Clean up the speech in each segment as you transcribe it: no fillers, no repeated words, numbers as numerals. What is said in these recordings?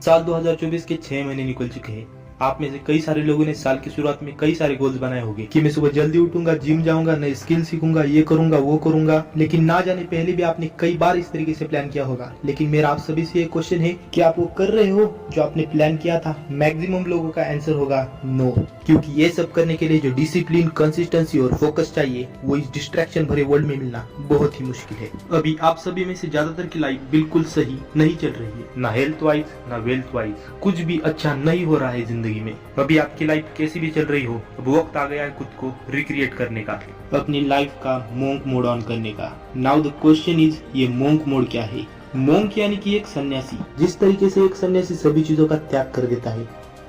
साल 2024 के 6 महीने निकल चुके हैं। आप में से कई सारे लोगों ने साल की शुरुआत में कई सारे गोल्स बनाए होंगे कि मैं सुबह जल्दी उठूंगा, जिम जाऊंगा, नई स्किल सीखूंगा, ये करूंगा वो करूंगा। लेकिन ना जाने पहले भी आपने कई बार इस तरीके से प्लान किया होगा। लेकिन मेरा आप सभी से एक क्वेश्चन है कि आप वो कर रहे हो जो आपने प्लान किया था? मैक्सिमम लोगों का आंसर होगा नो, क्योंकि ये सब करने के लिए जो डिसिप्लिन, कंसिस्टेंसी और फोकस चाहिए वो इस डिस्ट्रैक्शन भरे वर्ल्ड में मिलना बहुत ही मुश्किल है। अभी आप सभी में से ज्यादातर की लाइफ बिल्कुल सही नहीं चल रही है, ना हेल्थ वाइज ना वेल्थ वाइज, कुछ भी अच्छा नहीं हो रहा है जिंदगी में। अभी आपकी लाइफ कैसी भी चल रही हो, अब वक्त आ गया है खुद को रिक्रिएट करने का, अपनी लाइफ का मोंक मोड ऑन करने का। नाउ द क्वेश्चन इज, ये मोंक मोड क्या है? मोंक यानी कि एक सन्यासी। जिस तरीके से एक सन्यासी सभी चीजों का त्याग कर देता है,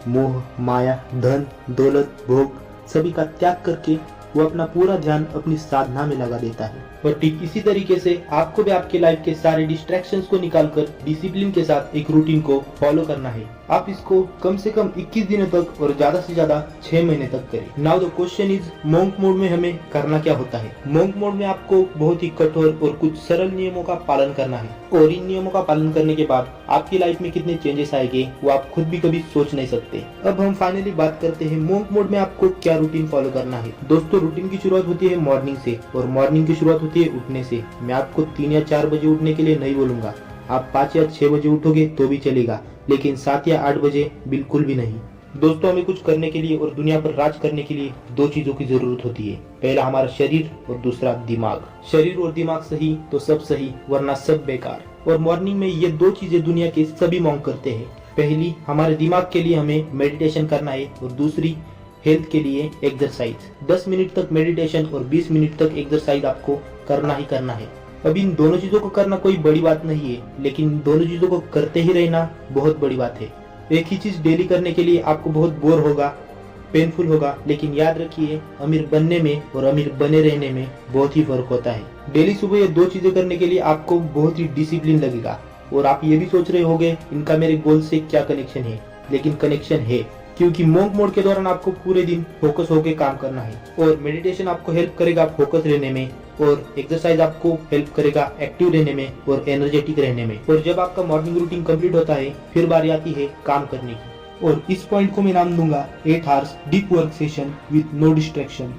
मोह, माया, धन, दौलत, भोग, सभी का त्याग करके वो अपना पूरा ध्यान अपनी साधना में लगा देता है। और ठीक इसी तरीके से आपको भी आपके लाइफ के सारे डिस्ट्रैक्शंस को निकालकर डिसिप्लिन के साथ एक रूटीन को फॉलो करना है। आप इसको कम से कम 21 दिनों तक और ज्यादा से ज्यादा 6 महीने तक करें। Now the question is, monk mode में हमें करना क्या होता है? मोंक मोड में आपको बहुत ही कठोर और कुछ सरल नियमों का पालन करना है, और इन नियमों का पालन करने के बाद आपकी लाइफ में कितने चेंजेस आएंगे वो आप खुद भी कभी सोच नहीं सकते। अब हम फाइनली बात करते हैं मोंक मोड में आपको क्या रूटीन फॉलो करना है। दोस्तों, रूटीन की शुरुआत होती है मॉर्निंग से, और मॉर्निंग की शुरुआत होती है उठने से। मैं आपको 3 या 4 बजे उठने के लिए नहीं बोलूंगा, आप 5 या 6 बजे उठोगे तो भी चलेगा, लेकिन 7 या 8 बजे बिल्कुल भी नहीं। दोस्तों, हमें कुछ करने के लिए और दुनिया पर राज करने के लिए 2 चीजों की जरूरत होती है। पहला हमारा शरीर और दूसरा दिमाग। शरीर और दिमाग सही तो सब सही, वरना सब बेकार। और मॉर्निंग में ये 2 चीजें दुनिया के सभी मांग करते हैं। पहली, हमारे दिमाग के लिए हमें मेडिटेशन करना है, और दूसरी हेल्थ के लिए एक्सरसाइज। 10 मिनट तक मेडिटेशन और 20 मिनट तक एक्सरसाइज आपको करना ही करना है। अब इन दोनों चीजों को करना कोई बड़ी बात नहीं है, लेकिन इन दोनों चीजों को करते ही रहना बहुत बड़ी बात है। एक ही चीज डेली करने के लिए आपको बहुत बोर होगा, पेनफुल होगा, लेकिन याद रखिए, अमीर बनने में और अमीर बने रहने में बहुत ही फर्क होता है। डेली सुबह ये 2 चीजें करने के लिए आपको बहुत ही डिसिप्लिन लगेगा। और आप ये भी सोच रहे होंगे इनका मेरे गोल से क्या कनेक्शन है, लेकिन कनेक्शन है, क्योंकि मोंक मोड के दौरान आपको पूरे दिन फोकस होकर काम करना है। और मेडिटेशन आपको हेल्प करेगा फोकस रहने में, और एक्सरसाइज आपको हेल्प करेगा एक्टिव रहने में और एनर्जेटिक रहने में। और जब आपका मॉर्निंग रूटीन कंप्लीट होता है, फिर बारी आती है काम करने की। और इस पॉइंट को मैं नाम दूंगा 8 hours deep work session with no distraction.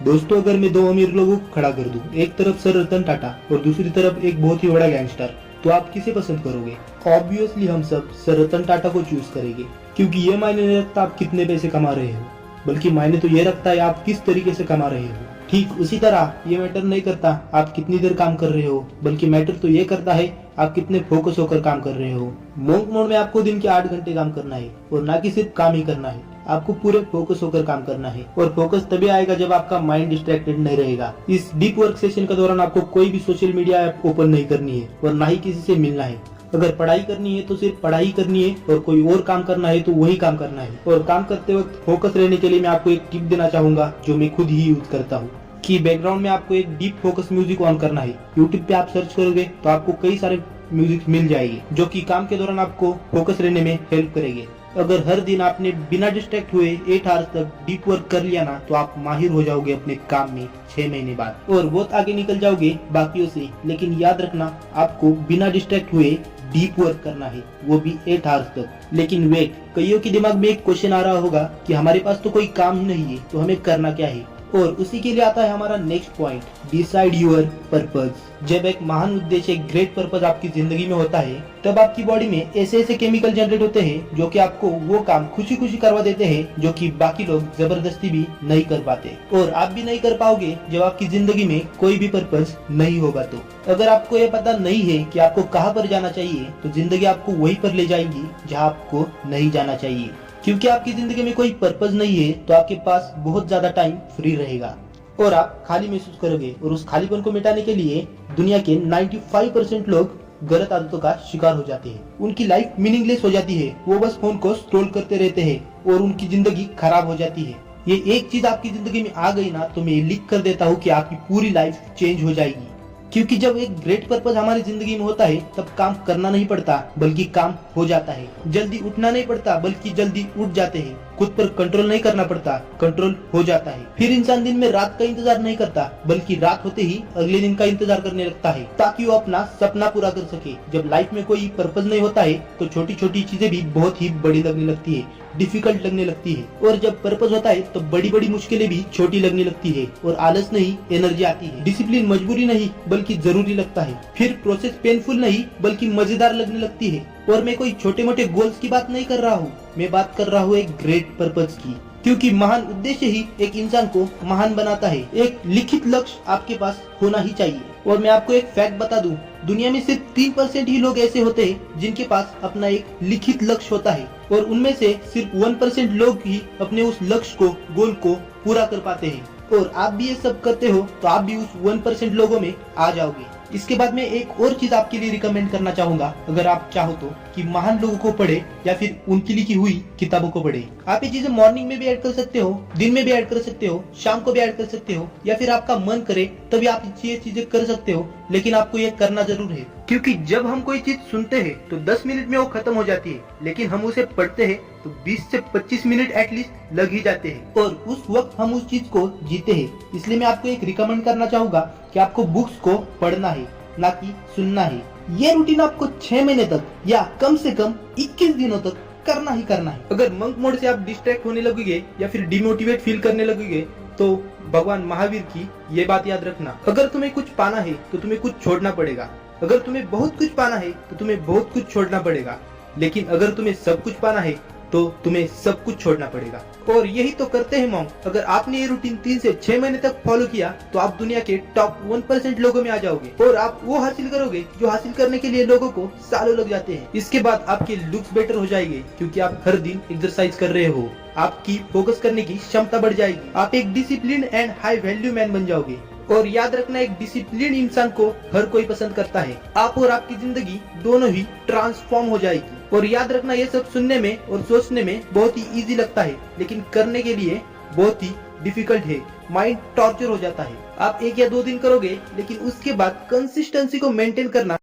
दोस्तों, अगर मैं 2 अमीर लोगों को खड़ा कर दूं, एक तरफ सर रतन टाटा और दूसरी तरफ एक बहुत ही बड़ा गैंगस्टर, तो आप किसे पसंद करोगे? ऑब्वियसली हम सब सर रतन टाटा को चूज करेंगे, क्योंकि ये मायने नहीं रखता आप कितने पैसे कमा रहे हो, बल्कि मायने तो ये रखता है आप किस तरीके से कमा रहे हो। ठीक उसी तरह ये मैटर नहीं करता आप कितनी देर काम कर रहे हो, बल्कि मैटर तो ये करता है आप कितने फोकस होकर काम कर रहे हो। मोंक मोड में आपको दिन के 8 घंटे काम करना है, और ना कि सिर्फ काम ही करना है, आपको पूरे फोकस होकर काम करना है। और फोकस तभी आएगा जब आपका माइंड डिस्ट्रैक्टेड नहीं रहेगा। इस डीप वर्क सेशन के दौरान आपको कोई भी सोशल मीडिया ऐप ओपन नहीं करनी है, और ना ही किसी से मिलना है। अगर पढ़ाई करनी है तो सिर्फ पढ़ाई करनी है, और कोई और काम करना है तो वही काम करना है। और काम करते वक्त फोकस रहने के लिए मैं आपको एक टिप देना चाहूंगा जो मैं खुद ही यूज करता हूँ, कि बैकग्राउंड में आपको एक डीप फोकस म्यूजिक ऑन करना है। यूट्यूब पे आप सर्च करोगे तो आपको कई सारे म्यूजिक मिल जाएगी जो कि काम के दौरान आपको फोकस रहने में हेल्प करेंगे। अगर हर दिन आपने बिना डिस्ट्रैक्ट हुए 8 आवर्स तक डीप वर्क कर लिया ना, तो आप माहिर हो जाओगे अपने काम में 6 महीने बाद, और बहुत आगे निकल जाओगे बाकियों से। लेकिन याद रखना, आपको बिना डिस्ट्रैक्ट हुए डीप वर्क करना है, वो भी 8 आवर्स तक। लेकिन वेट, कईयों के दिमाग में एक क्वेश्चन आ रहा होगा कि हमारे पास तो कोई काम ही नहीं है, तो हमें करना क्या है? और उसी के लिए आता है हमारा next point, decide your purpose. जब एक महान उद्देश्य, एक ग्रेट पर्पज आपकी जिंदगी में होता है, तब आपकी बॉडी में ऐसे ऐसे केमिकल जनरेट होते हैं जो कि आपको वो काम खुशी खुशी करवा देते हैं जो कि बाकी लोग जबरदस्ती भी नहीं कर पाते। और आप भी नहीं कर पाओगे जब आपकी जिंदगी में कोई भी पर्पज नहीं होगा। तो अगर आपको ये पता नहीं है कि आपको कहाँ पर जाना चाहिए, तो जिंदगी आपको वहीं पर ले जाएगी जहाँ आपको नहीं जाना चाहिए। क्योंकि आपकी जिंदगी में कोई पर्पज नहीं है, तो आपके पास बहुत ज्यादा टाइम फ्री रहेगा, और आप खाली महसूस करोगे। और उस खालीपन को मिटाने के लिए दुनिया के 95% लोग गलत आदतों का शिकार हो जाते हैं। उनकी लाइफ मीनिंगलेस हो जाती है, वो बस फोन को स्क्रॉल करते रहते हैं, और उनकी जिंदगी खराब हो जाती है। ये एक चीज आपकी जिंदगी में आ गई ना, तो मैं लिख कर देता हूँ कि आपकी पूरी लाइफ चेंज हो जाएगी। क्योंकि जब एक ग्रेट पर्पस हमारी जिंदगी में होता है तब काम करना नहीं पड़ता बल्कि काम हो जाता है। जल्दी उठना नहीं पड़ता बल्कि जल्दी उठ जाते हैं। खुद पर कंट्रोल नहीं करना पड़ता, कंट्रोल हो जाता है। फिर इंसान दिन में रात का इंतजार नहीं करता बल्कि रात होते ही अगले दिन का इंतजार करने लगता है ताकि वो अपना सपना पूरा कर सके। जब लाइफ में कोई पर्पस नहीं होता है तो छोटी छोटी चीजें भी बहुत ही बड़ी लगने लगती है, डिफिकल्ट लगने लगती है। और जब पर्पस होता है तो बड़ी बड़ी मुश्किलें भी छोटी लगने लगती है और आलस नहीं एनर्जी आती है। डिसिप्लिन मजबूरी नहीं बल्कि जरूरी लगता है। फिर प्रोसेस पेनफुल नहीं बल्कि मजेदार लगने लगती है। और मैं कोई छोटे मोटे गोल्स की बात नहीं कर रहा हूँ, मैं बात कर रहा हूँ एक ग्रेट पर्पस की। क्योंकि महान उद्देश्य ही एक इंसान को महान बनाता है। एक लिखित लक्ष्य आपके पास होना ही चाहिए। और मैं आपको एक फैक्ट बता दूं, दुनिया में सिर्फ 3% ही लोग ऐसे होते हैं जिनके पास अपना एक लिखित लक्ष्य होता है और उनमें से सिर्फ 1% लोग ही अपने उस लक्ष्य को, गोल को पूरा कर पाते हैं। और आप भी ये सब करते हो तो आप भी उस 1% लोगों में आ जाओगे। इसके बाद मैं एक और चीज आपके लिए रिकमेंड करना चाहूंगा, अगर आप चाहो तो, कि महान लोगों को पढ़े या फिर उनकी लिखी हुई किताबों को पढ़े। आप ये चीजें मॉर्निंग में भी ऐड कर सकते हो, दिन में भी ऐड कर सकते हो, शाम को भी ऐड कर सकते हो, या फिर आपका मन करे तभी आप ये चीजें कर सकते हो। लेकिन आपको ये करना जरूर है, क्योंकि जब हम कोई चीज सुनते हैं तो 10 मिनट में वो खत्म हो जाती है, लेकिन हम उसे पढ़ते हैं तो 20 से 25 मिनट एटलीस्ट लग ही जाते हैं और उस वक्त हम उस चीज को जीते हैं। इसलिए मैं आपको एक रिकमेंड करना चाहूंगा कि आपको बुक्स को पढ़ना है, ना कि सुनना है। ये रूटीन आपको 6 महीने तक या कम से कम 21 दिनों तक करना ही करना है। अगर मंक मोड से आप डिस्ट्रैक्ट होने लगोगे या फिर डिमोटिवेट फील करने लगोगे तो भगवान महावीर की ये बात याद रखना, अगर तुम्हें कुछ पाना है तो तुम्हें कुछ छोड़ना पड़ेगा। अगर तुम्हें बहुत कुछ पाना है तो तुम्हें बहुत कुछ छोड़ना पड़ेगा। लेकिन अगर तुम्हें सब कुछ पाना है तो तुम्हें सब कुछ छोड़ना पड़ेगा। और यही तो करते हैं मॉन्क। अगर आपने ये रूटीन 3 से 6 महीने तक फॉलो किया तो आप दुनिया के टॉप 1% लोगों में आ जाओगे और आप वो हासिल करोगे जो हासिल करने के लिए लोगों को सालों लग जाते हैं। इसके बाद आपके लुक्स बेटर हो जाएंगे क्योंकि आप हर दिन एक्सरसाइज कर रहे हो। आपकी फोकस करने की क्षमता बढ़ जाएगी। आप एक discipline and high value man बन जाओगे। और याद रखना, एक डिसिप्लिन इंसान को हर कोई पसंद करता है। आप और आपकी जिंदगी दोनों ही ट्रांसफॉर्म हो जाएगी। और याद रखना, ये सब सुनने में और सोचने में बहुत ही इजी लगता है, लेकिन करने के लिए बहुत ही डिफिकल्ट है। माइंड टॉर्चर हो जाता है। आप 1 या 2 दिन करोगे, लेकिन उसके बाद कंसिस्टेंसी को मेंटेन करना